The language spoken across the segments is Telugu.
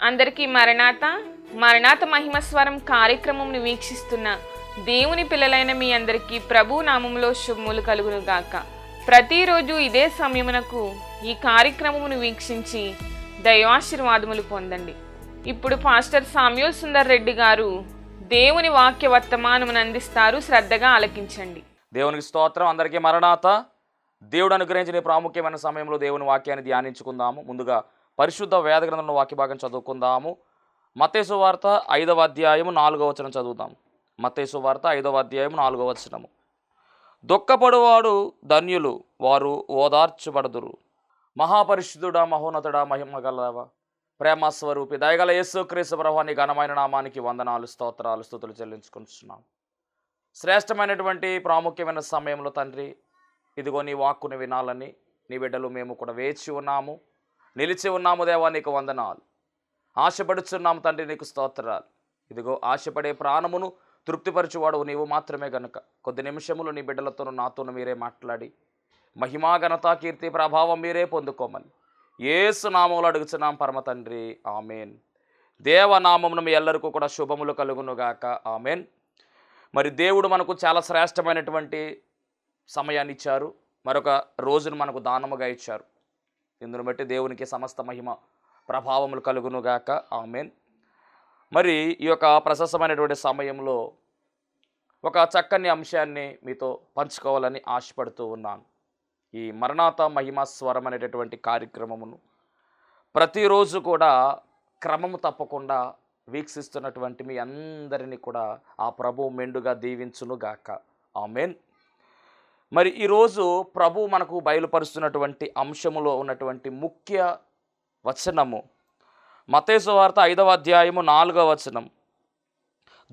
అందరికీ మరణాత మహిమస్వరం కార్యక్రమంను వీక్షిస్తున్న దేవుని పిల్లలైన మీ అందరికీ ప్రభు నామములో శుభములు కలుగును గాక. ప్రతిరోజు ఇదే సమయమునకు ఈ కార్యక్రమమును వీక్షించి దైవాశీర్వాదములు పొందండి. ఇప్పుడు పాస్టర్ సామ్యూల్ సుందర్ రెడ్డి గారు దేవుని వాక్య వర్తమానమును అందిస్తారు. శ్రద్ధగా ఆలకించండి. దేవునికి స్తోత్రం. అందరికీ మరణాత. దేవుడు అనుగ్రహించిన ప్రాముఖ్యమైన సమయంలో దేవుని వాక్యాన్ని ధ్యానించుకుందాము. ముందుగా పరిశుద్ధ వేద గ్రంథంలో వాక్య భాగం చదువుకుందాము. మత్తయి సువార్త 5వ అధ్యాయము 4వ వచనం చదువుదాము. మత్తయి సువార్త 5వ అధ్యాయము 4వ వచనము. దుఃఖపడువాడు ధన్యులు, వారు ఓదార్చబడుదురు. మహాపరిశుద్ధుడా, మహోన్నతుడా, మహిమ గలవా, ప్రేమ స్వరూపి, దయగల యేసుక్రీస్తు ప్రభువా, నీ ఘనమైన నామానికి వందనాలు, స్తోత్రాలు, స్తుతులు చెల్లించుకుంటున్నాం. శ్రేష్టమైనటువంటి ప్రాముఖ్యమైన సమయంలో తండ్రి, ఇదిగో నీ వాక్కుని వినాలని నీ బిడ్డలు మేము కూడా వేచి ఉన్నాము, నిలిచి ఉన్నాము. దేవా, నీకు వందనాలు. ఆశపడుచున్నాము తండ్రి, నీకు స్తోత్రాలు. ఇదిగో ఆశపడే ప్రాణమును తృప్తిపరచువాడు నీవు మాత్రమే గనుక కొద్ది నిమిషములు నీ బిడ్డలతోనూ నాతోనూ మీరే మాట్లాడి మహిమా ఘనత కీర్తి ప్రభావం మీరే పొందుకోమని యేసు నామములో అడుగుచున్నాం పరమ తండ్రి, ఆమెన్. దేవనామమును మీ ఎల్లరికూ కూడా శుభములు కలుగునుగాక, ఆమెన్. మరి దేవుడు మనకు చాలా శ్రేష్టమైనటువంటి సమయాన్ని ఇచ్చారు, మరొక రోజును మనకు దానముగా ఇచ్చారు. ఇందును బట్టి దేవునికి సమస్త మహిమ ప్రభావములు కలుగునుగాక, ఆమెన్. మరి ఈ యొక్క ప్రశస్తమైనటువంటి సమయంలో ఒక చక్కని అంశాన్ని మీతో పంచుకోవాలని ఆశపడుతూ ఉన్నాను. ఈ మరణాత మహిమ స్వరం అనేటటువంటి కార్యక్రమమును ప్రతిరోజు కూడా క్రమము తప్పకుండా వీక్షిస్తున్నటువంటి మీ అందరినీ కూడా ఆ ప్రభువు మెండుగా దీవించునుగాక, ఆమెన్. మరి ఈరోజు ప్రభు మనకు బయలుపరుస్తున్నటువంటి అంశములో ఉన్నటువంటి ముఖ్య వచనము మత్తయి సువార్త 5వ అధ్యాయము 4వ వచనం.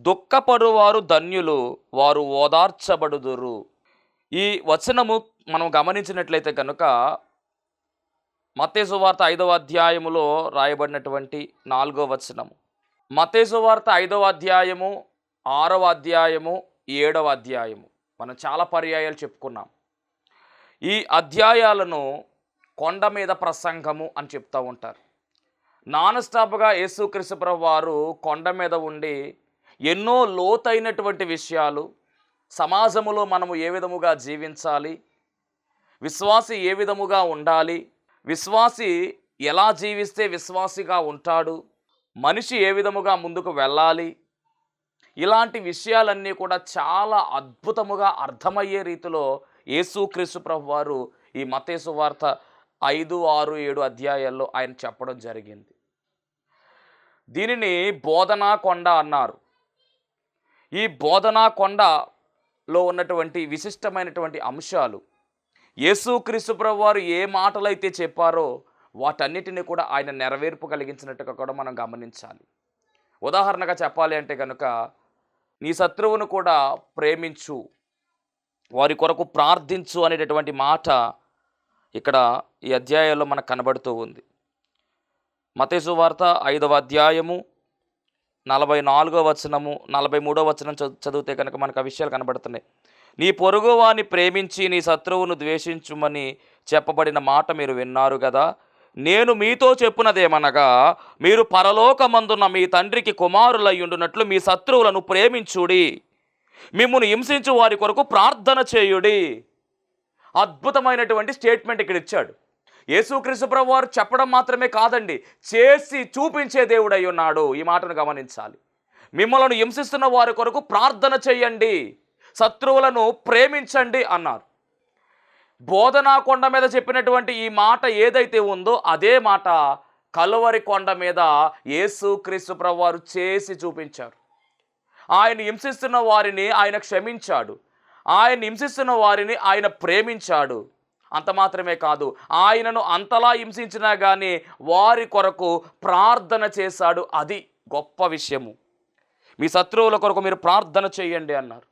దుఃఖపడువారు ధన్యులు, వారు ఓదార్చబడుదురు. ఈ వచనము మనం గమనించినట్లయితే కనుక మత్తయి సువార్త 5వ అధ్యాయములో రాయబడినటువంటి 4వ వచనము, మత్తయి సువార్త 5వ అధ్యాయము 6వ అధ్యాయము 7వ అధ్యాయము మనం చాలా పర్యాయాలు చెప్పుకున్నాం. ఈ అధ్యాయాలను కొండ మీద ప్రసంగము అని చెప్తూ ఉంటారు. నాన్ స్టాప్గా యేసుక్రీస్తు ప్రభువు వారు కొండ మీద ఉండి ఎన్నో లోతైనటువంటి విషయాలు, సమాజములో మనము ఏ విధముగా జీవించాలి, విశ్వాసి ఏ విధముగా ఉండాలి, విశ్వాసి ఎలా జీవిస్తే విశ్వాసిగా ఉంటాడు, మనిషి ఏ విధముగా ముందుకు వెళ్ళాలి, ఇలాంటి విషయాలన్నీ కూడా చాలా అద్భుతముగా అర్థమయ్యే రీతిలో యేసుక్రీస్తు ప్రభువు వారు ఈ మత్తయి సువార్త 5, 6, 7 అధ్యాయాల్లో ఆయన చెప్పడం జరిగింది. దీనిని బోధనా కొండ అన్నారు. ఈ బోధనా కొండలో ఉన్నటువంటి విశిష్టమైనటువంటి అంశాలు, యేసుక్రీస్తు ప్రభువు వారు ఏ మాటలైతే చెప్పారో వాటన్నిటిని కూడా ఆయన నెరవేర్పు కలిగించినట్టుగా కూడా మనం గమనించాలి. ఉదాహరణగా చెప్పాలి అంటే కనుక, నీ శత్రువును కూడా ప్రేమించు, వారి కొరకు ప్రార్థించు అనేటటువంటి మాట ఇక్కడ ఈ అధ్యాయంలో మనకు కనబడుతూ ఉంది. మత్తయి సువార్త 5వ అధ్యాయము 44వ వచనము 43వ వచనం చదివితే కనుక మనకు ఆ విషయాలు కనబడుతున్నాయి. నీ పొరుగువాని ప్రేమించి నీ శత్రువును ద్వేషించుమని చెప్పబడిన మాట మీరు విన్నారు కదా. నేను మీతో చెప్పునదేమనగా, మీరు పరలోకమందున్న మీ తండ్రికి కుమారులయ్యుండునట్లు మీ శత్రువులను ప్రేమించుడి, మిమ్మును హింసించు వారి కొరకు ప్రార్థన చేయుడి. అద్భుతమైనటువంటి స్టేట్మెంట్ ఇక్కడ ఇచ్చాడు. యేసుక్రీస్తు ప్రభువు వారు చెప్పడం మాత్రమే కాదండి, చేసి చూపించే దేవుడై ఉన్నాడు. ఈ మాటను గమనించాలి. మిమ్మల్ని హింసిస్తున్న వారి కొరకు ప్రార్థన చేయండి, శత్రువులను ప్రేమించండి అన్నారు. బోధనా కొండ మీద చెప్పినటువంటి ఈ మాట ఏదైతే ఉందో అదే మాట కలువరి కొండ మీద యేసుక్రీస్తు ప్రభువు వారు చేసి చూపించారు. ఆయన హింసిస్తున్న వారిని ఆయన క్షమించాడు, ఆయన హింసిస్తున్న వారిని ఆయన ప్రేమించాడు. అంత మాత్రమే కాదు, ఆయనను అంతలా హింసించినా కానీ వారి కొరకు ప్రార్థన చేశాడు. అది గొప్ప విషయము. మీ శత్రువుల కొరకు మీరు ప్రార్థన చేయండి అన్నారు.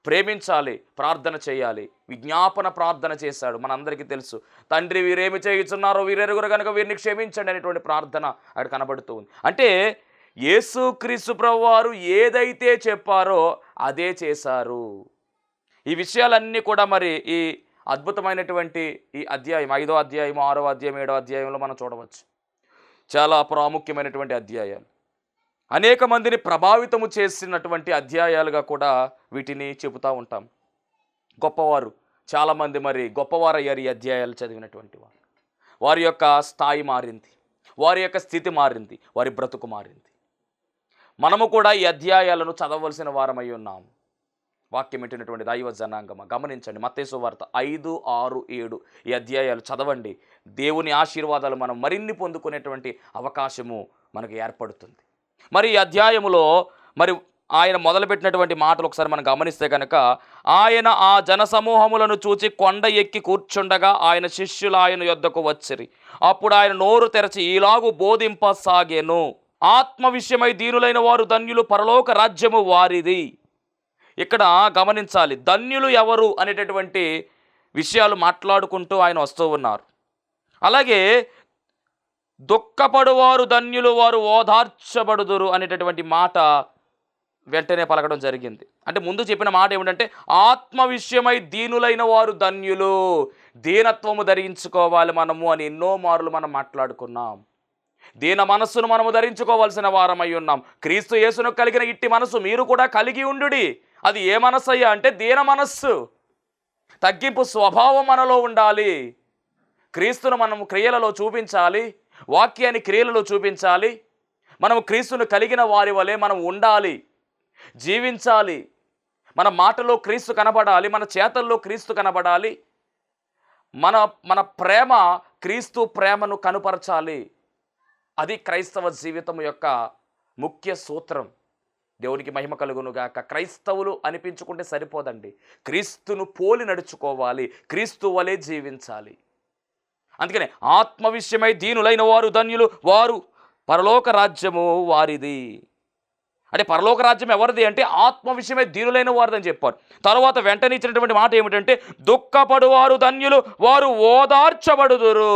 ప్రేమించాలి, ప్రార్థన చేయాలి. విజ్ఞాపన ప్రార్థన చేశాడు. మనందరికీ తెలుసు, తండ్రి వీరేమి చేయుచున్నారో వీరెరుగురు కనుక వీరిని క్షమించండి అనేటువంటి ప్రార్థన అక్కడ కనబడుతూ ఉంది. అంటే యేసుక్రీస్తు ప్రభువు వారు ఏదైతే చెప్పారో అదే చేశారు. ఈ విషయాలన్నీ కూడా మరి ఈ అద్భుతమైనటువంటి ఈ అధ్యాయం 5వ అధ్యాయం 6వ అధ్యాయం 7వ అధ్యాయంలో మనం చూడవచ్చు. చాలా ప్రాముఖ్యమైనటువంటి అధ్యాయాలు, అనేక మందిని ప్రభావితము చేసినటువంటి అధ్యాయాలుగా కూడా వీటిని చెబుతూ ఉంటాం. గొప్పవారు చాలామంది మరి గొప్పవారయ్యారు ఈ అధ్యాయాలు చదివినటువంటి వారు. వారి యొక్క స్థాయి మారింది, వారి యొక్క స్థితి మారింది, వారి బ్రతుకు మారింది. మనము కూడా ఈ అధ్యాయాలను చదవలసిన వారమై ఉన్నాము. వాక్యం వింటున్నటువంటి దైవ జనాంగమ గమనించండి, మత్తయి సువార్త 5, 6, 7 ఈ అధ్యాయాలు చదవండి. దేవుని ఆశీర్వాదాలు మనం మరిన్ని పొందుకునేటువంటి అవకాశము మనకు ఏర్పడుతుంది. మరి ఈ అధ్యాయములో మరి ఆయన మొదలుపెట్టినటువంటి మాటలు ఒకసారి మనం గమనిస్తే కనుక, ఆయన ఆ జనసమూహములను చూచి కొండ ఎక్కి కూర్చుండగా ఆయన శిష్యులు ఆయన యొద్దకు వచ్చిరి. అప్పుడు ఆయన నోరు తెరచి ఈలాగు బోధింపసాగెను, ఆత్మ విషయమై దీనులైన వారు ధన్యులు, పరలోక రాజ్యము వారిది. ఇక్కడ గమనించాలి, ధన్యులు ఎవరు అనేటటువంటి విషయాలు మాట్లాడుకుంటూ ఆయన వస్తూ ఉన్నారు. అలాగే దుఃఖపడువారు ధన్యులు, వారు ఓదార్చబడుదురు అనేటటువంటి మాట వెంటనే పలకడం జరిగింది. అంటే ముందు చెప్పిన మాట ఏమిటంటే, ఆత్మ విషయమై దీనులైన వారు ధన్యులు, దీనత్వము ధరించుకోవాలి మనము అని ఎన్నో మారులు మనం మాట్లాడుకున్నాం. దీన మనస్సును మనము ధరించుకోవాల్సిన వారమై ఉన్నాం. క్రీస్తు యేసును కలిగిన ఇట్టి మనస్సు మీరు కూడా కలిగి ఉండుడి. అది ఏ మనస్సు అయ్యా అంటే దీన మనస్సు. తగ్గింపు స్వభావం మనలో ఉండాలి. క్రీస్తును మనము క్రియలలో చూపించాలి, వాక్యాన్ని క్రియలలో చూపించాలి. మనము క్రీస్తును కలిగిన వారి వలె మనం ఉండాలి, జీవించాలి. మన మాటలో క్రీస్తు కనబడాలి, మన చేతల్లో క్రీస్తు కనబడాలి. మన ప్రేమ క్రీస్తు ప్రేమను కనుపరచాలి. అది క్రైస్తవ జీవితం యొక్క ముఖ్య సూత్రం. దేవునికి మహిమ కలుగునుగాక. క్రైస్తవులు అనిపించుకుంటే సరిపోదండి, క్రీస్తును పోలి నడుచుకోవాలి, క్రీస్తు వలె జీవించాలి. అందుకనే ఆత్మ విషయమై దీనులైన వారు ధన్యులు, వారు పరలోక రాజ్యము వారిది. అంటే పరలోక రాజ్యం ఎవరిది అంటే ఆత్మ విషయమై దీనులైన వారిది అని చెప్పారు. తర్వాత వెంటనే ఇచ్చినటువంటి మాట ఏమిటంటే, దుఃఖపడువారు ధన్యులు, వారు ఓదార్చబడుదురు.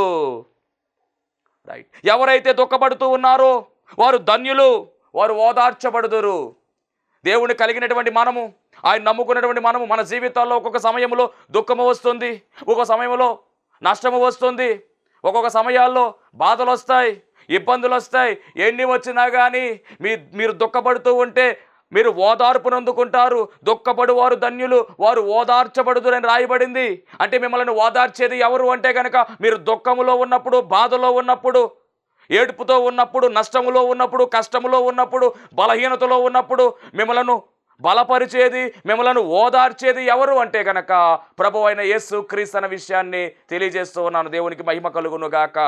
రైట్, ఎవరైతే దుఃఖపడుతూ ఉన్నారో వారు ధన్యులు, వారు ఓదార్చబడుదురు. దేవుని కలిగినటువంటి మనము, ఆయన నమ్ముకున్నటువంటి మనము, మన జీవితాల్లో ఒక్కొక్క సమయంలో దుఃఖము వస్తుంది, ఒక్కొక్క సమయంలో నష్టము వస్తుంది, ఒక్కొక్క సమయాల్లో బాధలు వస్తాయి, ఇబ్బందులు వస్తాయి. ఎన్ని వచ్చినా కానీ మీరు దుఃఖపడుతూ ఉంటే మీరు ఓదార్పునందుకుంటారు. దుఃఖపడు వారు ధన్యులు, వారు ఓదార్చబడుదురని రాయబడింది. అంటే మిమ్మల్ని ఓదార్చేది ఎవరు అంటే కనుక, మీరు దుఃఖములో ఉన్నప్పుడు, బాధలో ఉన్నప్పుడు, ఏడుపుతో ఉన్నప్పుడు, నష్టములో ఉన్నప్పుడు, కష్టములో ఉన్నప్పుడు, బలహీనతలో ఉన్నప్పుడు మిమ్మలను బలపరిచేది, మిమ్మలను ఓదార్చేది ఎవరు అంటే కనుక ప్రభువైన యేసు క్రీస్తు అన్న విషయాన్ని తెలియజేస్తూ ఉన్నాను. దేవునికి మహిమ కలుగును గాక.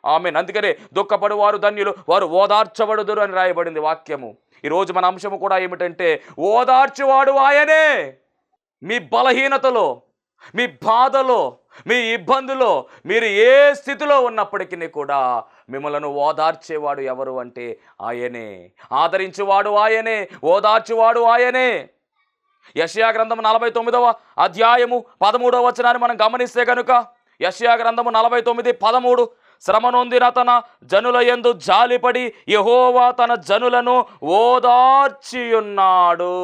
ఆమేన్. అందుకనే దుఃఖపడు వారు ధన్యులు, వారు ఓదార్చబడుదురు అని రాయబడింది వాక్యము. ఈరోజు మన అంశము కూడా ఏమిటంటే, ఓదార్చువాడు ఆయనే. మీ బలహీనతలో, మీ బాధలో, మీ ఇబ్బందులో, మీరు ఏ స్థితిలో ఉన్నప్పటికీ కూడా మిమ్మలను ఓదార్చేవాడు ఎవరు అంటే ఆయనే. ఆదరించేవాడు ఆయనే, ఓదార్చేవాడు ఆయనే. యెషయా గ్రంథము 49వ అధ్యాయము 13వ వచనాన్ని మనం గమనిస్తే కనుక, యెషయా గ్రంథము 49:13, శ్రమ నొందిన తన జనుల యందు జాలిపడి యెహోవా తన జనులను ఓదార్చియున్నాడు.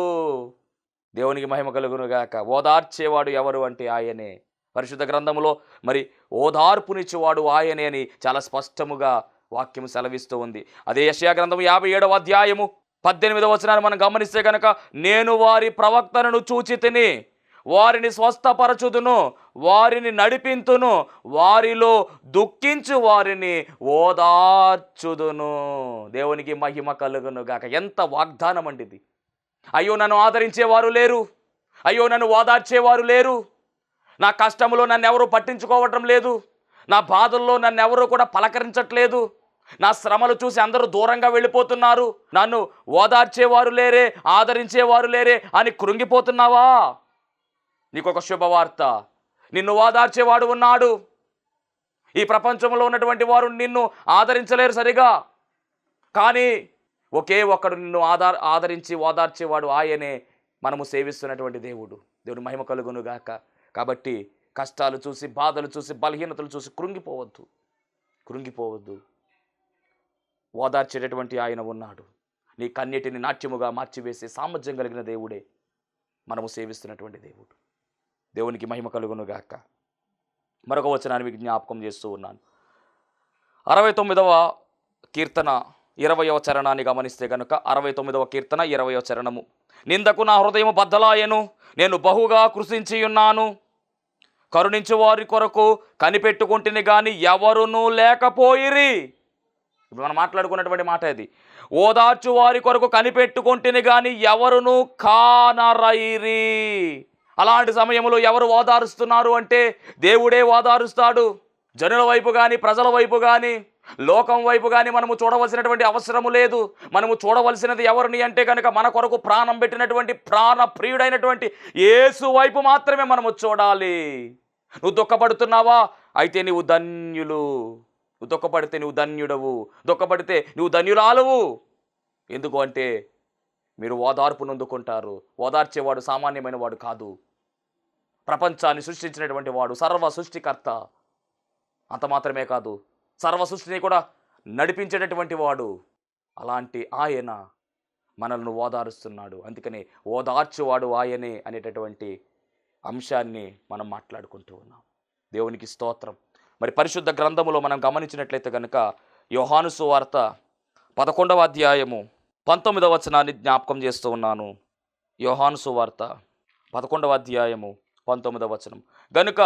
దేవునికి మహిమ కలుగునుగాక. ఓదార్చేవాడు ఎవరు అంటే ఆయనే. పరిశుద్ధ గ్రంథములో మరి ఓదార్పునిచ్చేవాడు ఆయనే అని చాలా స్పష్టముగా వాక్యము సెలవిస్తూ ఉంది. అదే యెషయా గ్రంథము 57వ అధ్యాయము 18వ వచనాన్ని మనం గమనిస్తే కనుక, నేను వారి ప్రవక్తలను చూచి తిని వారిని స్వస్థపరచుదును, వారిని నడిపింతును, వారిలో దుఃఖించు వారిని ఓదార్చుదును. దేవునికి మహిమ కలుగును గాక. ఎంత వాగ్దానం అండి ఇది. అయ్యో నన్ను ఆదరించేవారు లేరు, అయ్యో నన్ను ఓదార్చేవారు లేరు, నా కష్టంలో నన్ను ఎవరు పట్టించుకోవటం లేదు, నా బాధల్లో నన్ను ఎవరు కూడా పలకరించట్లేదు, నా శ్రమలు చూసి అందరూ దూరంగా వెళ్ళిపోతున్నారు, నన్ను ఓదార్చేవారు లేరే, ఆదరించేవారు లేరే అని కృంగిపోతున్నావా? నీకొక శుభవార్త, నిన్ను ఓదార్చేవాడు ఉన్నాడు. ఈ ప్రపంచంలో ఉన్నటువంటి వారు నిన్ను ఆదరించలేరు సరిగా, కానీ ఒకే ఒక్కడు నిన్ను ఆదరించి ఓదార్చేవాడు ఆయనే, మనము సేవిస్తున్నటువంటి దేవుడు. దేవుని మహిమ కలుగును గాక. కాబట్టి కష్టాలు చూసి, బాధలు చూసి, బలహీనతలు చూసి కృంగిపోవద్దు. ఓదార్చేటటువంటి ఆయన ఉన్నాడు. నీ కన్నిటిని నాట్యముగా మార్చివేసే సామర్థ్యం కలిగిన దేవుడే మనము సేవిస్తున్నటువంటి దేవుడు. దేవునికి మహిమ కలుగును గాక. మరొక వచనాన్ని మీకు జ్ఞాపకం చేస్తూ ఉన్నాను. 69వ కీర్తన 20వ చరణాన్ని గమనిస్తే కనుక 69వ కీర్తన 20వ చరణము. నిందకు నా హృదయము బద్దలాయెను, నేను బహుగా కృషించి ఉన్నాను. కరుణించు వారి కొరకు కనిపెట్టుకుంటుని గాని ఎవరునూ లేకపోయిరి. ఇప్పుడు మనం మాట్లాడుకున్నటువంటి మాట ఇది. ఓదార్చు వారి కొరకు కనిపెట్టుకుంటుని గాని ఎవరునూ కానరైరి. అలాంటి సమయంలో ఎవరు ఓదారుస్తున్నారు అంటే దేవుడే ఓదారుస్తాడు. జనుల వైపు కానీ, ప్రజల వైపు కానీ, లోకం వైపు కానీ మనము చూడవలసినటువంటి అవసరము లేదు. మనము చూడవలసినది ఎవరిని అంటే కనుక మన కొరకు ప్రాణం పెట్టినటువంటి ప్రాణ ప్రియుడైనటువంటి యేసు వైపు మాత్రమే మనము చూడాలి. నువ్వు దుఃఖపడుతున్నావా? అయితే నీవు ధన్యులు. నువ్వు దుఃఖపడితే నువ్వు ధన్యుడవు, దుఃఖపడితే నువ్వు ధన్యురాలవు. ఎందుకు అంటే మీరు ఓదార్పు నొందుకుంటారు. ఓదార్చేవాడు సామాన్యమైన వాడు కాదు. ప్రపంచాన్ని సృష్టించినటువంటి వాడు, సర్వ సృష్టికర్త. అంత మాత్రమే కాదు, సర్వ సృష్టిని కూడా నడిపించేటటువంటి వాడు. అలాంటి ఆయన మనల్ని ఓదారుస్తున్నాడు. అందుకని ఓదార్చువాడు ఆయనే అనేటటువంటి అంశాన్ని మనం మాట్లాడుకుంటూ ఉన్నాం. దేవునికి స్తోత్రం. మరి పరిశుద్ధ గ్రంథములో మనం గమనించినట్లయితే కనుక యోహాను సువార్త 11వ అధ్యాయము 19వ వచనాన్ని జ్ఞాపకం చేస్తూ ఉన్నాను. యోహాను సువార్త 11వ అధ్యాయము 19వ వచనం. గనుక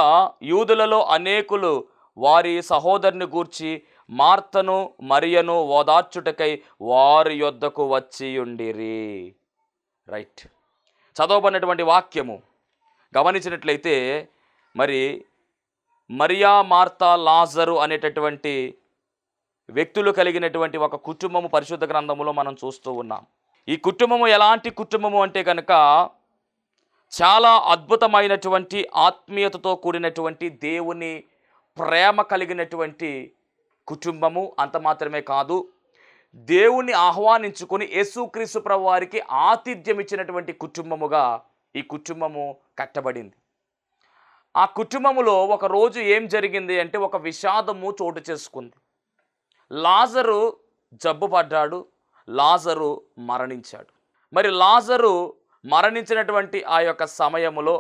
యూదులలో అనేకులు వారి సహోదరుని గూర్చి మార్తను మరియను ఓదార్చుటకై వారి యొద్దకు వచ్చి ఉండిరి. రైట్, చదవబడినటువంటి వాక్యము గమనించినట్లయితే మరి మరియా, మార్తా, లాజరు అనేటటువంటి వ్యక్తులు కలిగినటువంటి ఒక కుటుంబము పరిశుద్ధ గ్రంథములో మనం చూస్తూ ఉన్నాం. ఈ కుటుంబము ఎలాంటి కుటుంబము అంటే కనుక చాలా అద్భుతమైనటువంటి ఆత్మీయతతో కూడినటువంటి దేవుని ప్రేమ కలిగినటువంటి కుటుంబము. అంత మాత్రమే కాదు, దేవుణ్ణి ఆహ్వానించుకొని యేసుక్రీస్తు ప్రభువు వారికి ఆతిథ్యం ఇచ్చినటువంటి కుటుంబముగా ఈ కుటుంబము కట్టబడింది. ఆ కుటుంబములో ఒక రోజు ఏం జరిగింది అంటే ఒక విషాదము చోటు చేసుకుంది. లాజరు జబ్బు పడ్డాడు, లాజరు మరణించాడు. మరి లాజరు మరణించినటువంటి ఆ యొక్క సమయములో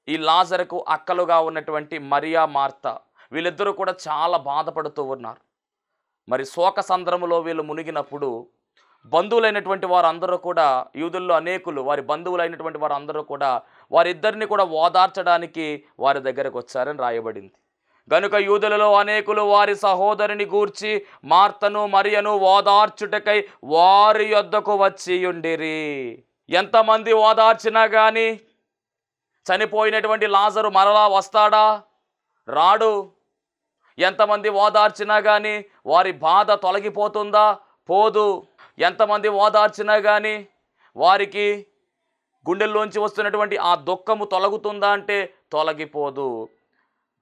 ఈ లాజరుకు అక్కలుగా ఉన్నటువంటి మరియా, మార్త వీళ్ళిద్దరూ కూడా చాలా బాధపడుతూ ఉన్నారు. మరి శోక సంద్రములో వీళ్ళు మునిగినప్పుడు బంధువులైనటువంటి వారందరూ కూడా, యూదుల్లో అనేకులు వారి బంధువులైనటువంటి వారందరూ కూడా వారిద్దరిని కూడా ఓదార్చడానికి వారి దగ్గరకు వచ్చారని రాయబడింది. గనుక యూదులలో అనేకులు వారి సహోదరుని గూర్చి మార్తను మరియను ఓదార్చుటకై వారి యొద్దకు వచ్చి ఉండిరి. ఎంతమంది ఓదార్చినా కానీ చనిపోయినటువంటి లాజరు మరలా వస్తాడా? రాడు. ఎంతమంది ఓదార్చినా కానీ వారి బాధ తొలగిపోతుందా? పోదు. ఎంతమంది ఓదార్చినా కానీ వారికి గుండెల్లోంచి వస్తున్నటువంటి ఆ దుఃఖము తొలగుతుందా అంటే తొలగిపోదు.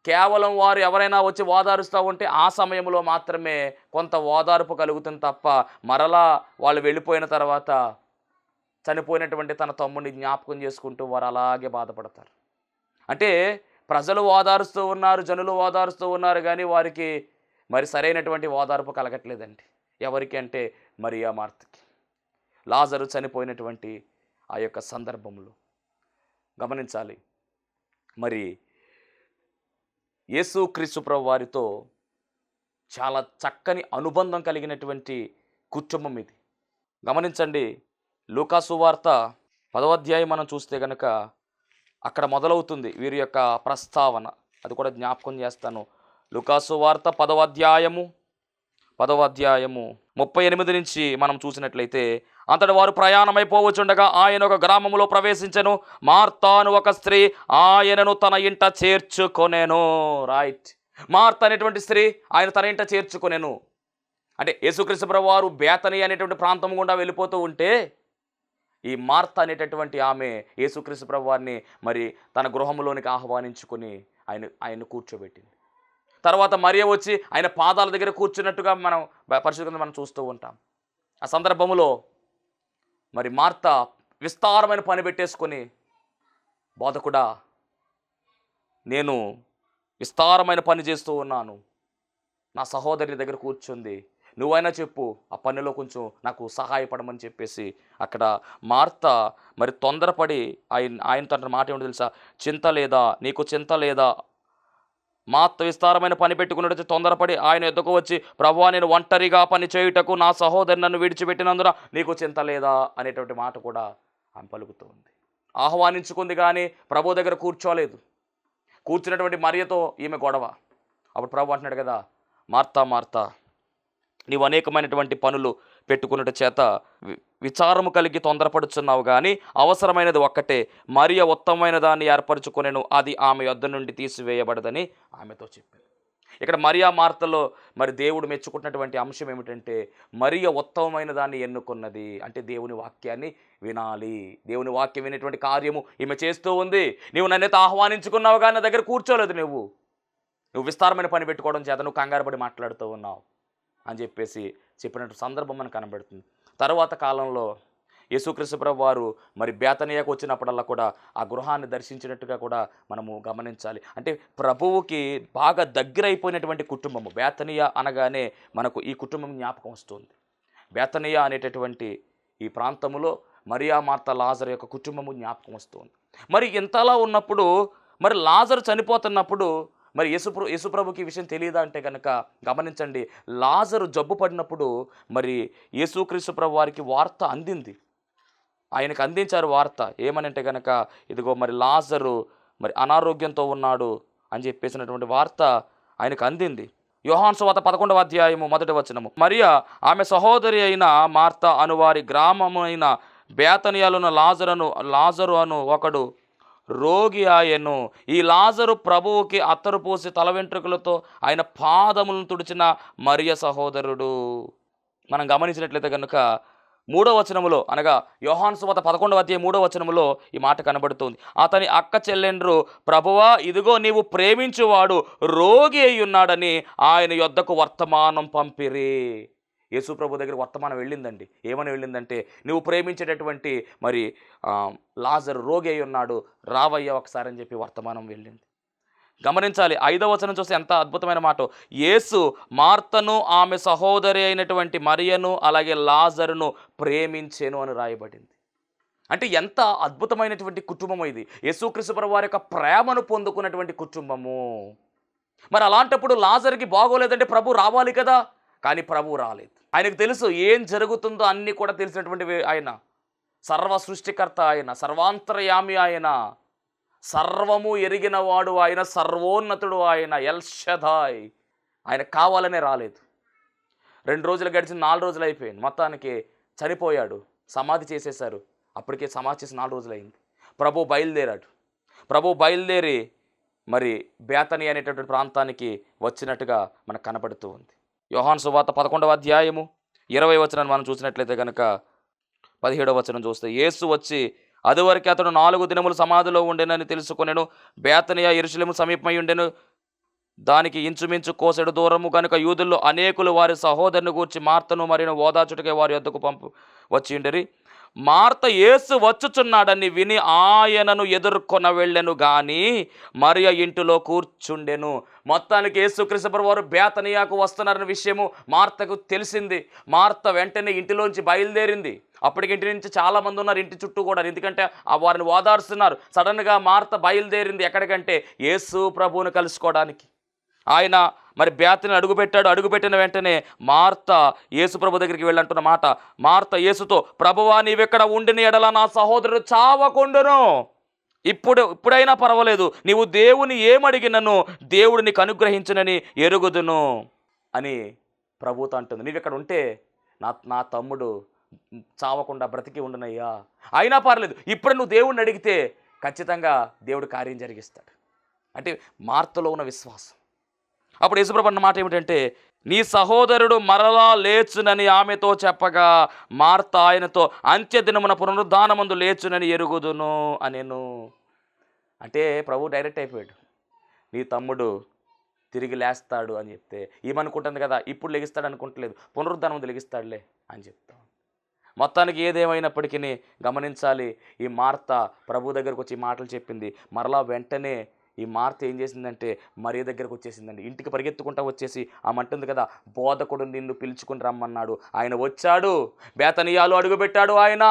కేవలం వారు ఎవరైనా వచ్చి ఓదారుస్తూ ఉంటే ఆ సమయంలో మాత్రమే కొంత ఓదార్పు కలుగుతుంది తప్ప మరలా వాళ్ళు వెళ్ళిపోయిన తర్వాత చనిపోయినటువంటి తన తమ్ముడిని జ్ఞాపకం చేసుకుంటూ వారు అలాగే బాధపడతారు. అంటే ప్రజలు ఓదారుస్తూ ఉన్నారు, జనులు ఓదారుస్తూ ఉన్నారు, కానీ వారికి మరి సరైనటువంటి ఓదార్పు కలగట్లేదండి. ఎవరికి అంటే మరియా, మార్తకి. లాజరు చనిపోయినటువంటి ఆ యొక్క సందర్భంలో గమనించాలి, మరి యేసుక్రీస్తు ప్రభువు వారితో చాలా చక్కని అనుబంధం కలిగినటువంటి కుటుంబం ఇది. గమనించండి, లూకా సువార్త 10వ అధ్యాయం మనం చూస్తే కనుక అక్కడ మొదలవుతుంది వీరి యొక్క ప్రస్తావన. అది కూడా జ్ఞాపకం చేస్తాను. లూకా సువార్త 10వ అధ్యాయము 38 నుంచి మనం చూసినట్లయితే, అంతటి వారు ప్రయాణమైపోవచ్చుండగా ఆయన ఒక గ్రామంలో ప్రవేశించెను. మార్తాను ఒక స్త్రీ ఆయనను తన ఇంట చేర్చుకొనెను. రైట్, మార్త అనేటువంటి స్త్రీ ఆయన తన ఇంట చేర్చుకొనెను. అంటే యేసుక్రీస్తు ప్రభువు వారు బేతనీ అనేటువంటి ప్రాంతం గుండా వెళ్ళిపోతూ ఉంటే ఈ మార్త అనేటటువంటి ఆమె యేసుక్రీస్తు ప్రభువు వారిని మరి తన గృహంలోనికి ఆహ్వానించుకొని ఆయన కూర్చోబెట్టింది. తర్వాత మరియ వచ్చి ఆయన పాదాల దగ్గర కూర్చున్నట్టుగా మనం పరిశుద్ధంగా మనం చూస్తూ ఉంటాం. ఆ సందర్భంలో మరి మార్త విస్తారమైన పని పెట్టేసుకొని, బోధకుడా నేను విస్తారమైన పని చేస్తూ ఉన్నాను, నా సహోదరి దగ్గర కూర్చుంది, నువ్వైనా చెప్పు ఆ పనిలో కొంచెం నాకు సహాయపడమని చెప్పేసి అక్కడ మార్త మరి తొందరపడి ఆయన తన మాట ఏమిటో తెలుసా? చింత లేదా, నీకు చింత లేదా మా అత్త విస్తారమైన పని పెట్టుకున్నట్టు తొందరపడి ఆయన ఎద్దుకు వచ్చి, ప్రభువా, నేను ఒంటరిగా పని చేయుటకు నా సహోదరి నన్ను విడిచిపెట్టినందున నీకు చింత లేదా అనేటువంటి మాట కూడా ఆమె పలుకుతూ ఉంది. ఆహ్వానించుకుంది కానీ ప్రభు దగ్గర కూర్చోలేదు. కూర్చున్నటువంటి మరియతో ఈమె గొడవ. అప్పుడు ప్రభు అంటున్నాడు కదా, మార్తా మార్తా, నీవు అనేకమైనటువంటి పనులు పెట్టుకున్నట్టు చేత విచారము కలిగి తొందరపడుచున్నావు, కానీ అవసరమైనది ఒక్కటే, మరియ ఉత్తమమైన దాన్ని ఏర్పరచుకొనెను, అది ఆమె యొద్ద నుండి తీసివేయబడదని ఆమెతో చెప్పాను. ఇక్కడ మరియా మార్తలో మరి దేవుడు మెచ్చుకుంటున్నటువంటి అంశం ఏమిటంటే, మరియ ఉత్తమమైన దాన్ని ఎన్నుకున్నది. అంటే దేవుని వాక్యాన్ని వినాలి. దేవుని వాక్యం వినేటువంటి కార్యము ఈమె చేస్తూ ఉంది. నీవు నన్నైతే ఆహ్వానించుకున్నావు కానీ నా దగ్గర కూర్చోలేదు. నువ్వు విస్తారమైన పని పెట్టుకోవడం చేత నువ్వు కంగారుపడి మాట్లాడుతూ ఉన్నావు అని చెప్పినట్టు సందర్భం మనకు కనబడుతుంది. తర్వాత కాలంలో యేసుక్రీస్తు ప్రభువు వారు మరి బేతనియాకు వచ్చినప్పుడల్లా కూడా ఆ గృహాన్ని దర్శించినట్టుగా కూడా మనము గమనించాలి. అంటే ప్రభువుకి బాగా దగ్గరైపోయినటువంటి కుటుంబము బేతనియా అనగానే మనకు ఈ కుటుంబం జ్ఞాపకం వస్తుంది. బేతనియా అనేటటువంటి ఈ ప్రాంతంలో మరియా మార్త లాజరు యొక్క కుటుంబము జ్ఞాపకం వస్తుంది. మరి ఇంతలా ఉన్నప్పుడు మరి లాజరు చనిపోతున్నప్పుడు మరి యేసుప్రభుకి ఈ విషయం తెలియదా అంటే కనుక గమనించండి. లాజరు జబ్బు పడినప్పుడు మరి యేసుక్రీస్తు ప్రభు వారికి వార్త అందింది. ఆయనకు అందించారు వార్త. ఏమనంటే కనుక, ఇదిగో మరి లాజరు మరి అనారోగ్యంతో ఉన్నాడు అని చెప్పేసినటువంటి వార్త ఆయనకు అందింది. యోహాను సువార్త 11వ అధ్యాయము 1వ వచనము, మరియా ఆమె సహోదరి అయిన మార్త అనువారి గ్రామమైన బేతనియాలున్న లాజరు అను ఒకడు రోగి ఆయను. ఈ లాజరు ప్రభువుకి అత్తరు పోసి తల వెంట్రుకలతో ఆయన పాదములను తుడిచిన మరియ సహోదరుడు. మనం గమనించినట్లయితే కనుక 3వ వచనములో, అనగా యోహాను సువార్త 11వ అధ్యాయం 3వ వచనములో ఈ మాట కనబడుతుంది. అతని అక్క చెల్లెండ్రు, ప్రభువా, ఇదిగో నీవు ప్రేమించువాడు రోగి అయి ఉన్నాడని ఆయన యొద్దకు వర్తమానం పంపిరి. యేసు ప్రభు దగ్గర వర్తమానం వెళ్ళిందండి. ఏమని వెళ్ళిందంటే, నువ్వు ప్రేమించేటటువంటి మరి లాజరు రోగి అయి ఉన్నాడు, రావయ్య ఒకసారి అని చెప్పి వర్తమానం వెళ్ళింది. గమనించాలి. 5వ వచనం చూస్తే ఎంత అద్భుతమైన మాట. యేసు మార్తను ఆమె సహోదరి అయినటువంటి మరియను అలాగే లాజరును ప్రేమించెను అని రాయబడింది. అంటే ఎంత అద్భుతమైనటువంటి కుటుంబం ఇది. యేసుక్రీస్తు ప్రభువు వారి యొక్క ప్రేమను పొందుకున్నటువంటి కుటుంబము. మరి అలాంటప్పుడు లాజరుకి బాగోలేదంటే ప్రభు రావాలి కదా, కానీ ప్రభు రాలేదు. ఆయనకు తెలుసు ఏం జరుగుతుందో అన్నీ కూడా తెలిసినటువంటి ఆయన, సర్వ సృష్టికర్త ఆయన, సర్వాంతర్యామి ఆయన, సర్వము ఎరిగినవాడు ఆయన, సర్వోన్నతుడు ఆయన, ఎల్ షదాయ్. ఆయన కావాలనే రాలేదు. 2 రోజులు గడిచిన 4 రోజులు అయిపోయింది. మొత్తానికి చనిపోయాడు, సమాధి చేసేశారు. అప్పటికే సమాధి చేసి 4 రోజులు అయింది. ప్రభు బయలుదేరాడు. ప్రభు బయలుదేరి మరి బేతని అనేటటువంటి ప్రాంతానికి వచ్చినట్టుగా మనకు కనబడుతూ ఉంది. యోహాను సువార్త 11వ అధ్యాయము 20వ వచనాన్ని మనం చూసినట్లయితే కనుక 17వ వచనం చూస్తే, యేసు వచ్చి అదివరకు అతడు 4 దినములు సమాధిలో ఉండెనని తెలుసుకొనెను. బేతనియా యెరూషలేము సమీపమై ఉండెను. దానికి ఇంచుమించు కోసెడు దూరము కనుక యూదుల్లో అనేకులు వారి సహోదరుని గూర్చి మార్తను మరియు ఓదాచుటకే వారి యొద్దకు వచ్చి ఉండేరి. మార్త యేసు వచ్చుచున్నాడని విని ఆయనను ఎదుర్కొన వెళ్ళెను గాని మరియ ఇంటిలో కూర్చుండెను. మొత్తానికి యేసుక్రీస్తు ప్రభువు వారు బేతనియాకు వస్తున్నారన్న విషయము మార్తకు తెలిసింది. మార్త వెంటనే ఇంటిలోంచి బయలుదేరింది. అప్పటికి ఇంటి నుంచి చాలామంది ఉన్నారు, ఇంటి చుట్టూ కూడా, ఎందుకంటే వారిని ఓదార్స్తున్నారు. సడన్గా మార్త బయలుదేరింది ఎక్కడికంటే యేసు ప్రభువును కలుసుకోవడానికి. ఆయన మరి బేతని అడుగుపెట్టిన వెంటనే మార్త యేసు ప్రభు దగ్గరికి వెళ్ళంటున్న మాట, మార్త యేసుతో, ప్రభువా, నీవెక్కడ ఉండిన ఎడల నా సహోదరుడు చావకుండును. ఇప్పుడైనా పర్వాలేదు, నీవు దేవుని ఏమడిగినను దేవుడు నీకు అనుగ్రహించునని ఎరుగుదును అని ప్రభుతో అంటుంది. నీవెక్కడ ఉంటే నా తమ్ముడు చావకుండా బ్రతికి ఉండునయ్యా. అయినా పర్లేదు, ఇప్పుడు నువ్వు దేవుడిని అడిగితే ఖచ్చితంగా దేవుడు కార్యం జరిగిస్తాడు. అంటే మార్తలో ఉన్న విశ్వాసం. అప్పుడు యేసుప్రభు అన్న మాట ఏమిటంటే, నీ సహోదరుడు మరలా లేచునని ఆమెతో చెప్పగా మార్త ఆయనతో, అంత్యదినమున పునరుద్ధానమందు లేచునని ఎరుగుదును అనెను. అంటే ప్రభు డైరెక్ట్ అయిపోయాడు. నీ తమ్ముడు తిరిగి లేస్తాడు అని చెప్తే ఏమనుకుంటుంది కదా, ఇప్పుడు లెగిస్తాడు అనుకుంటలేదు, పునరుద్ధానం ముందు లెగిస్తాడులే అని చెప్తాం. మొత్తానికి ఏదేమైనప్పటికీ గమనించాలి, ఈ మార్త ప్రభు దగ్గరకు వచ్చి ఈ మాటలు చెప్పింది. మరలా వెంటనే ఈ మార్త ఏం చేసిందంటే మరియ దగ్గరకు వచ్చేసిందండి. ఇంటికి పరిగెత్తుకుంటా వచ్చేసి ఆమంటుంది కదా, బోధకుడు నిన్ను పిలుచుకుని రమ్మన్నాడు. ఆయన వచ్చాడు, బేతనియాలో అడుగుపెట్టాడు. ఆయన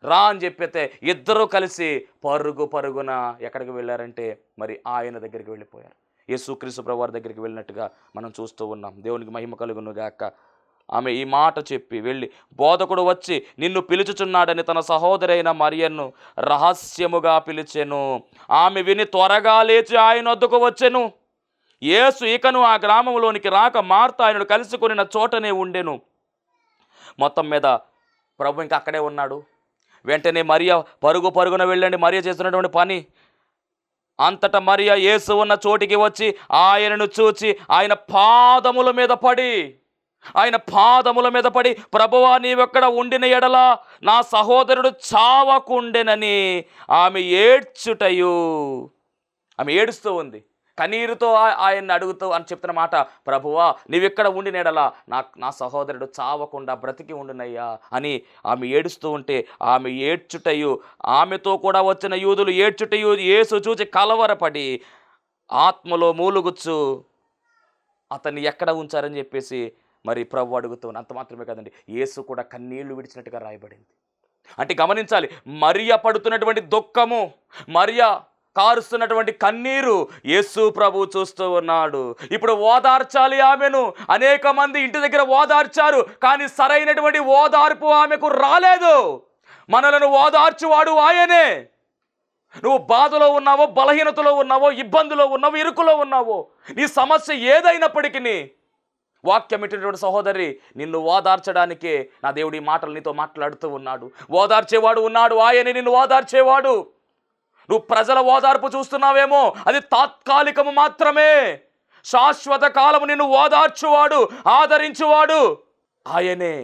రా అని చెప్పితే ఇద్దరూ కలిసి పరుగున ఎక్కడికి వెళ్ళారంటే మరి ఆయన దగ్గరికి వెళ్ళిపోయారు. యేసుక్రీస్తు ప్రభు వారి దగ్గరికి వెళ్ళినట్టుగా మనం చూస్తూ ఉన్నాం. దేవునికి మహిమ కలుగును గాక. ఆమె ఈ మాట చెప్పి వెళ్ళి, బోధకుడు వచ్చి నిన్ను పిలుచుచున్నాడని తన సహోదరైన మరియను రహస్యముగా పిలిచెను. ఆమె విని త్వరగా లేచి ఆయన వద్దకు వచ్చెను. యేసు ఇకను ఆ గ్రామంలోనికి రాక మార్త ఆయనను కలుసుకొనిన చోటనే ఉండెను. మొత్తం మీద ప్రభు ఇంకా అక్కడే ఉన్నాడు. వెంటనే మరియ పరుగున వెళ్ళండి, మరియ చేస్తున్నటువంటి పని. అంతటా మరియ యేసు ఉన్న చోటికి వచ్చి ఆయనను చూచి ఆయన పాదముల మీద పడి ప్రభువా, నీవెక్కడ ఉండిన ఎడల నా సహోదరుడు చావకుండెనని ఆమె ఏడుస్తూ ఉంది. కన్నీరుతో ఆయన్ని అడుగుతూ అని చెప్తున్న మాట, ప్రభువా నీవెక్కడ ఉండిన ఎడల నా సహోదరుడు చావకుండా బ్రతికి ఉండునయ్యా అని ఆమె ఏడుస్తూ ఉంటే, ఆమె ఏడ్చుటయు ఆమెతో కూడా వచ్చిన యూదులు ఏడ్చుటయు యేసు చూచి కలవరపడి ఆత్మలో మూలుగుచ్చు అతన్ని ఎక్కడ ఉంచారని చెప్పేసి మరి ప్రభు అడుగుతూ. అంత మాత్రమే కదండి, యేసు కూడా కన్నీళ్లు విడిచినట్టుగా రాయబడింది. అంటే గమనించాలి, మరియ పడుతున్నటువంటి దుఃఖము, మరియ కారుస్తున్నటువంటి కన్నీరు యేసు ప్రభు చూస్తూ ఉన్నాడు. ఇప్పుడు ఓదార్చాలి ఆమెను. అనేక మంది ఇంటి దగ్గర ఓదార్చారు, కానీ సరైనటువంటి ఓదార్పు ఆమెకు రాలేదు. మనలను ఓదార్చువాడు ఆయనే. నువ్వు బాధలో ఉన్నావో, బలహీనతలో ఉన్నావో, ఇబ్బందులో ఉన్నావో, ఇరుకులో ఉన్నావో, నీ సమస్య ఏదైనప్పటికీ వాక్యం ఇచ్చినటువంటి సహోదరి, నిన్ను ఓదార్చడానికే నా దేవుడి మాటలు నీతో మాట్లాడుతూ ఉన్నాడు. ఓదార్చేవాడు ఉన్నాడు, ఆయనే నిన్ను ఓదార్చేవాడు. నువ్వు ప్రజల ఓదార్పు చూస్తున్నావేమో, అది తాత్కాలికము మాత్రమే. శాశ్వత కాలము నిన్ను ఓదార్చువాడు, ఆదరించువాడు ఆయనే.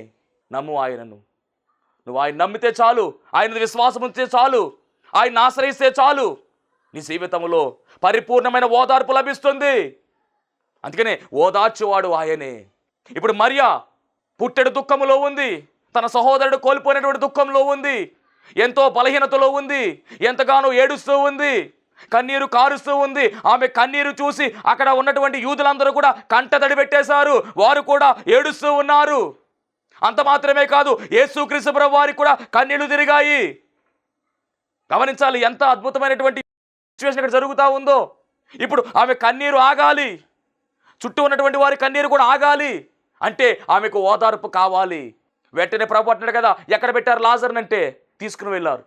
నమ్ము ఆయనను. నువ్వు ఆయన నమ్మితే చాలు, ఆయన విశ్వాసం ఉంచితే చాలు, ఆయన ఆశ్రయిస్తే చాలు, నీ జీవితంలో పరిపూర్ణమైన ఓదార్పు లభిస్తుంది. అందుకనే ఓదార్చువాడు ఆయనే. ఇప్పుడు మరియ పుట్టెడు దుఃఖములో ఉంది, తన సహోదరుడు కోల్పోయినటువంటి దుఃఖంలో ఉంది, ఎంతో బలహీనతలో ఉంది, ఎంతగానో ఏడుస్తూ ఉంది, కన్నీరు కారుస్తూ ఉంది. ఆమె కన్నీరు చూసి అక్కడ ఉన్నటువంటి యూదులందరూ కూడా కంటతడి పెట్టేశారు, వారు కూడా ఏడుస్తూ ఉన్నారు. అంత మాత్రమే కాదు, యేసుక్రీస్తు ప్రభువు వారికి కూడా కన్నీళ్లు తిరిగాయి. గమనించాలి ఎంత అద్భుతమైనటువంటి సిచ్యువేషన్ ఇక్కడ జరుగుతూ ఉందో. ఇప్పుడు ఆమె కన్నీరు ఆగాలి, చుట్టూ ఉన్నటువంటి వారి కన్నీరు కూడా ఆగాలి అంటే ఆమెకు ఓదార్పు కావాలి. వెంటనే ప్రభు అంటున్నాడు కదా, ఎక్కడ పెట్టారు లాజర్ని అంటే తీసుకుని వెళ్ళారు.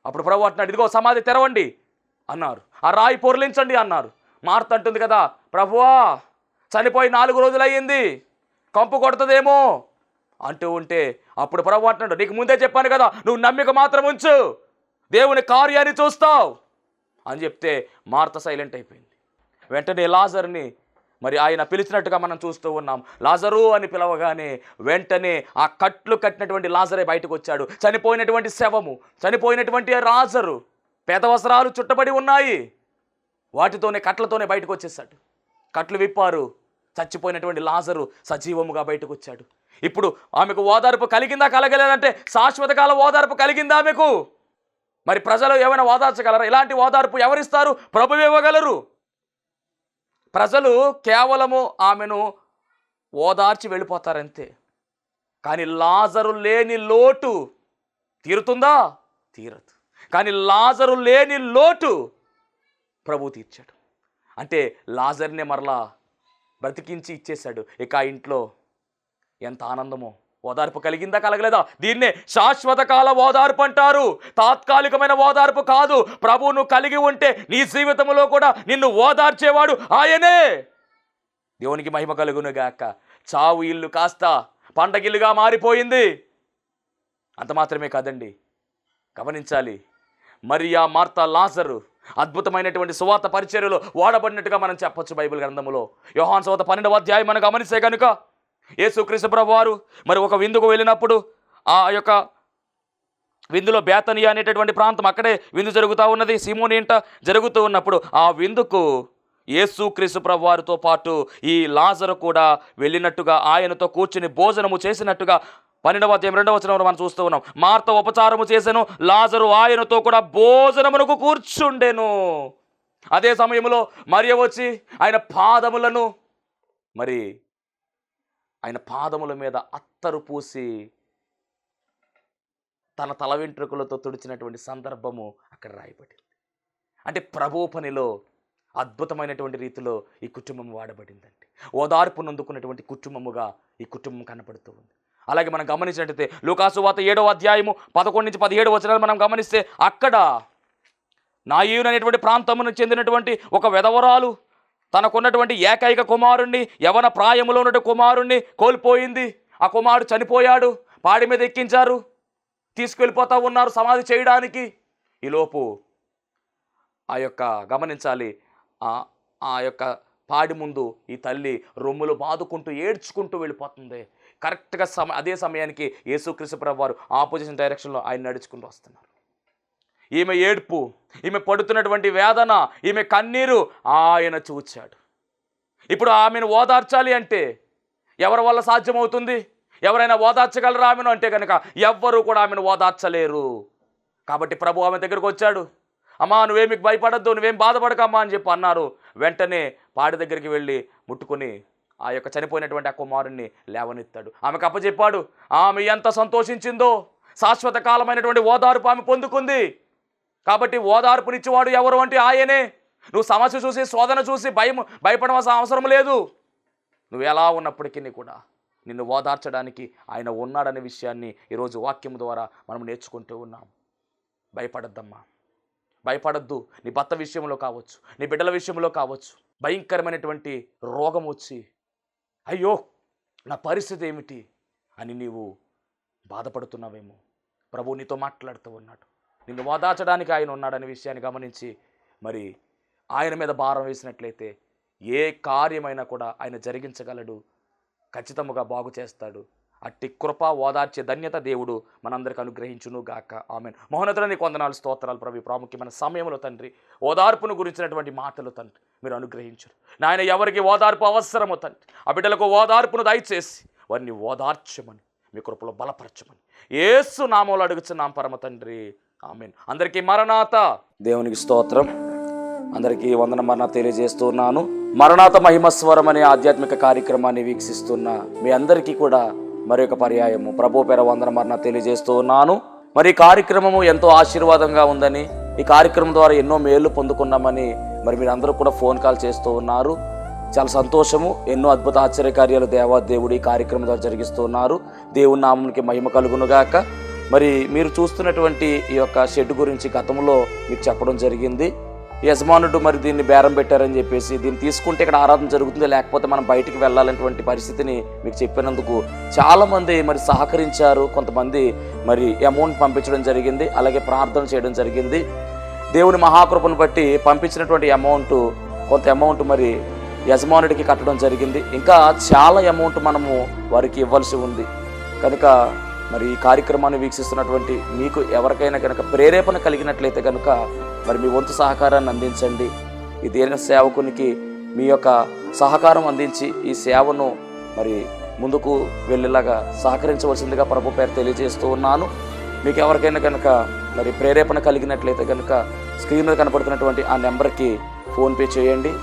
అప్పుడు ప్రభు అంటున్నాడు, ఇదిగో సమాధి తెరవండి అన్నారు, ఆ రాయి పొర్లించండి అన్నారు. మార్త అంటుంది కదా, ప్రభువా చనిపోయి 4 రోజులు అయ్యింది, కంపు కొడుతుందేమో అంటూ ఉంటే అప్పుడు ప్రభు అంటున్నాడు, నీకు ముందే చెప్పాను కదా, నువ్వు నమ్మిక మాత్రం ఉంచు, దేవుని కార్యాన్ని చూస్తావు అని చెప్తే మార్త సైలెంట్ అయిపోయింది. వెంటనే లాజర్ని మరి ఆయన పిలిచినట్టుగా మనం చూస్తూ ఉన్నాం. లాజరు అని పిలవగానే వెంటనే ఆ కట్లు కట్టినటువంటి లాజరే బయటకు వచ్చాడు. చనిపోయినటువంటి శవము, చనిపోయినటువంటి లాజరు, పేదవస్త్రాలు చుట్టబడి ఉన్నాయి, వాటితోనే కట్లతోనే బయటకు వచ్చేసాడు. కట్లు విప్పారు, చచ్చిపోయినటువంటి లాజరు సజీవముగా బయటకు వచ్చాడు. ఇప్పుడు ఆమెకు ఓదార్పు కలిగిందా, కలగలేదంటే శాశ్వత కాల ఓదార్పు కలిగిందా ఆమెకు? మరి ప్రజలు ఏమైనా ఓదార్చగలరా? ఇలాంటి ఓదార్పు ఎవరిస్తారు? ప్రభువు ఇవ్వగలరు. ప్రజలు కేవలము ఆమెను ఓదార్చి వెళ్ళిపోతారంతే. కానీ లాజరు లేని లోటు తీరుతుందా? తీరదు. కానీ లాజరు లేని లోటు ప్రభు తీర్చాడు. అంటే లాజర్నే మరలా బ్రతికించి ఇచ్చేశాడు. ఇక ఆ ఇంట్లో ఎంత ఆనందమో. ఓదార్పు కలిగిందా, కలగలేదా? దీన్నే శాశ్వత కాల ఓదార్పు అంటారు, తాత్కాలికమైన ఓదార్పు కాదు. ప్రభువును కలిగి ఉంటే నీ జీవితంలో కూడా నిన్ను ఓదార్చేవాడు ఆయనే. దేవునికి మహిమ కలుగునుగాక. చావు ఇల్లు కాస్త పండగిల్లుగా మారిపోయింది. అంత మాత్రమే కాదండి, గమనించాలి, మరియా, మార్త, లాజరు అద్భుతమైనటువంటి సువార్త పరిచర్యలో వాడబడినట్టుగా మనం చెప్పొచ్చు. బైబిల్ గ్రంథములో యోహాను సువార్త 12వ అధ్యాయం మనం గమనిస్తే కనుక యేసుక్రీస్తు ప్రభువు వారు మరి ఒక విందుకు వెళ్ళినప్పుడు ఆ యొక్క విందులో బేతనియా అనేటటువంటి ప్రాంతం, అక్కడే విందు జరుగుతూ ఉన్నది, సీమోని ఇంట జరుగుతూ ఉన్నప్పుడు ఆ విందుకు యేసుక్రీస్తు ప్రభువు వారితో పాటు ఈ లాజరు కూడా వెళ్ళినట్టుగా, ఆయనతో కూర్చుని భోజనము చేసినట్టుగా 12వ అధ్యాయం 2వ వచనంలో మనం చూస్తూ ఉన్నాం. మార్త ఉపచారము చేసెను, లాజరు ఆయనతో కూడా భోజనమునకు కూర్చుండెను. అదే సమయంలో మరియ వచ్చి ఆయన పాదముల మీద అత్తరు పూసి తన తల వెంట్రుకలతో తుడిచినటువంటి సందర్భము అక్కడ రాయబడింది. అంటే ప్రభువు పనిలో అద్భుతమైనటువంటి రీతిలో ఈ కుటుంబం వాడబడిందండి. ఓదార్పు నొందుకున్నటువంటి కుటుంబముగా ఈ కుటుంబం కనపడుతూ ఉంది. అలాగే మనం గమనించినట్లయితే లూకాసు వార్త 7వ అధ్యాయము 11 నుంచి 17 వచనాలు మనం గమనిస్తే అక్కడ నాయీను అనేటువంటి ప్రాంతమును చెందినటువంటి ఒక వెధవరాలు తనకున్నటువంటి ఏకైక కుమారుణ్ణి, యవన ప్రాయములో ఉన్నటువంటి కుమారుణ్ణి కోల్పోయింది. ఆ కుమారుడు చనిపోయాడు, పాడి మీద ఎక్కించారు, తీసుకెళ్ళిపోతా ఉన్నారు సమాధి చేయడానికి. ఈలోపు ఆ యొక్క గమనించాలి, ఆ యొక్క పాడి ముందు ఈ తల్లి రొమ్ములు బాదుకుంటూ ఏడ్చుకుంటూ వెళ్ళిపోతుంది. కరెక్ట్గా అదే సమయానికి యేసుక్రీస్తు ప్రభువు వారు ఆపోజిషన్ డైరెక్షన్లో ఆయన నడుచుకుంటూ వస్తున్నారు. ఈమె ఏడ్పు, ఈమె పడుతున్నటువంటి వేదన, ఈమె కన్నీరు ఆయన చూచాడు. ఇప్పుడు ఆమెను ఓదార్చాలి అంటే ఎవరి వల్ల సాధ్యమవుతుంది? ఎవరైనా ఓదార్చగలరా ఆమెను అంటే కనుక ఎవ్వరూ కూడా ఆమెను ఓదార్చలేరు. కాబట్టి ప్రభు ఆమె దగ్గరకు వచ్చాడు. అమ్మా, నువ్వేమి భయపడద్దు, నువ్వేం బాధపడకమ్మా అని చెప్పి అన్నారు. వెంటనే పాడి దగ్గరికి వెళ్ళి ముట్టుకుని ఆ యొక్క చనిపోయినటువంటి ఆ కుమారుణ్ణి లేవనెత్తాడు. ఆమెకు అప్పచెప్పాడు. ఆమె ఎంత సంతోషించిందో, శాశ్వత కాలమైనటువంటి ఓదార్పు ఆమె పొందుకుంది. కాబట్టి ఓదార్పునిచ్చేవాడు ఎవరు అంటే ఆయనే. నువ్వు సమస్య చూసి, శోధన చూసి భయపడవలసిన అవసరం లేదు. నువ్వు ఎలా ఉన్నప్పటికీ కూడా నిన్ను ఓదార్చడానికి ఆయన ఉన్నాడనే విషయాన్ని ఈరోజు వాక్యం ద్వారా మనం నేర్చుకుంటూ ఉన్నాం. భయపడద్దమ్మా, భయపడద్దు. నీ భర్త విషయంలో కావచ్చు, నీ బిడ్డల విషయంలో కావచ్చు, భయంకరమైనటువంటి రోగం వచ్చి అయ్యో నా పరిస్థితి ఏమిటి అని నీవు బాధపడుతున్నావేమో. ప్రభు నీతో మాట్లాడుతూ ఉన్నాడు. నిన్ను ఓదార్చడానికి ఆయన ఉన్నాడనే విషయాన్ని గమనించి మరి ఆయన మీద భారం వేసినట్లయితే ఏ కార్యమైనా కూడా ఆయన జరిగించగలడు, ఖచ్చితంగా బాగు చేస్తాడు. అట్టి కృప, ఓదార్చే ధన్యత దేవుడు మనందరికి అనుగ్రహించును గాక. ఆమేన్. మహోన్నతుడా నీకు వందనాలు, స్తోత్రాలు ప్రభు. ప్రాముఖ్యమైన సమయంలో తండ్రి ఓదార్పును గురించినటువంటి మాటలు తండ్రి మీరు అనుగ్రహించరు నాయన. ఎవరికి ఓదార్పు అవసరమో తండ్రి ఆ బిడ్డలకు ఓదార్పును దయచేసి వారిని ఓదార్చమని, మీ కృపలో బలపరచమని యేసు నామములో అడుగుచున్నాం పరమ తండ్రి. ఆమేన్. అందరికీ మరణాత. దేవునికి స్తోత్రం. అందరికీ వందన మరణ తెలియజేస్తూ ఉన్నాను. మరణాత మహిమస్వరం అనే ఆధ్యాత్మిక కార్యక్రమాన్ని వీక్షిస్తున్న మీ అందరికీ కూడా మరి ఒక పర్యాయము ప్రభు పేర వందన మరణ తెలియజేస్తూ ఉన్నాను. మరి ఈ కార్యక్రమము ఎంతో ఆశీర్వాదంగా ఉందని, ఈ కార్యక్రమం ద్వారా ఎన్నో మేళ్లు పొందుకున్నామని మరి మీరు అందరూ కూడా ఫోన్ కాల్ చేస్తూ ఉన్నారు. చాలా సంతోషము. ఎన్నో అద్భుత ఆశ్చర్యకార్యాలు దేవాదేవుడు ఈ కార్యక్రమం ద్వారా జరిగిస్తూ ఉన్నారు. దేవుని నామమునికి మహిమ కలుగునుగాక. మరి మీరు చూస్తున్నటువంటి ఈ యొక్క షెడ్ గురించి గతంలో మీకు చెప్పడం జరిగింది. యజమానుడు మరి దీన్ని బేరం పెట్టారని చెప్పేసి దీన్ని తీసుకుంటే ఇక్కడ ఆరాధన జరుగుతుంది, లేకపోతే మనం బయటికి వెళ్ళాలనేటువంటి పరిస్థితిని మీకు చెప్పినందుకు చాలామంది మరి సహకరించారు. కొంతమంది మరి అమౌంట్ పంపించడం జరిగింది, అలాగే ప్రార్థన చేయడం జరిగింది. దేవుని మహాకృపను బట్టి పంపించినటువంటి అమౌంట్, కొంత అమౌంట్ మరి యజమానుడికి కట్టడం జరిగింది. ఇంకా చాలా అమౌంట్ మనము వారికి ఇవ్వాల్సి ఉంది. కనుక మరి ఈ కార్యక్రమాన్ని వీక్షిస్తున్నటువంటి మీకు ఎవరికైనా కనుక ప్రేరేపణ కలిగినట్లయితే కనుక మరి మీ వంతు సహకారాన్ని అందించండి. ఈ దీన సేవకునికి మీ యొక్క సహకారం అందించి ఈ సేవను మరి ముందుకు వెళ్ళేలాగా సహకరించవలసిందిగా ప్రభు పేరు తెలియజేస్తూ ఉన్నాను. మీకు ఎవరికైనా కనుక మరి ప్రేరేపణ కలిగినట్లయితే కనుక స్క్రీన్ మీద కనపడుతున్నటువంటి ఆ నెంబర్కి ఫోన్పే చేయండి,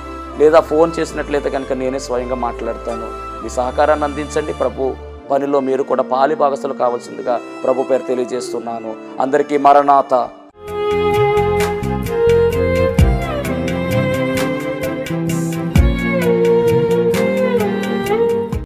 లేదా ఫోన్ చేసినట్లయితే కనుక నేనే స్వయంగా మాట్లాడతాను. మీ సహకారాన్ని అందించండి. ప్రభు పనిలో మీరు కూడా పాలి భాగస్తులు కావాల్సిందిగా ప్రభు పేరు తెలియజేస్తున్నాను. అందరికీ మరణాత.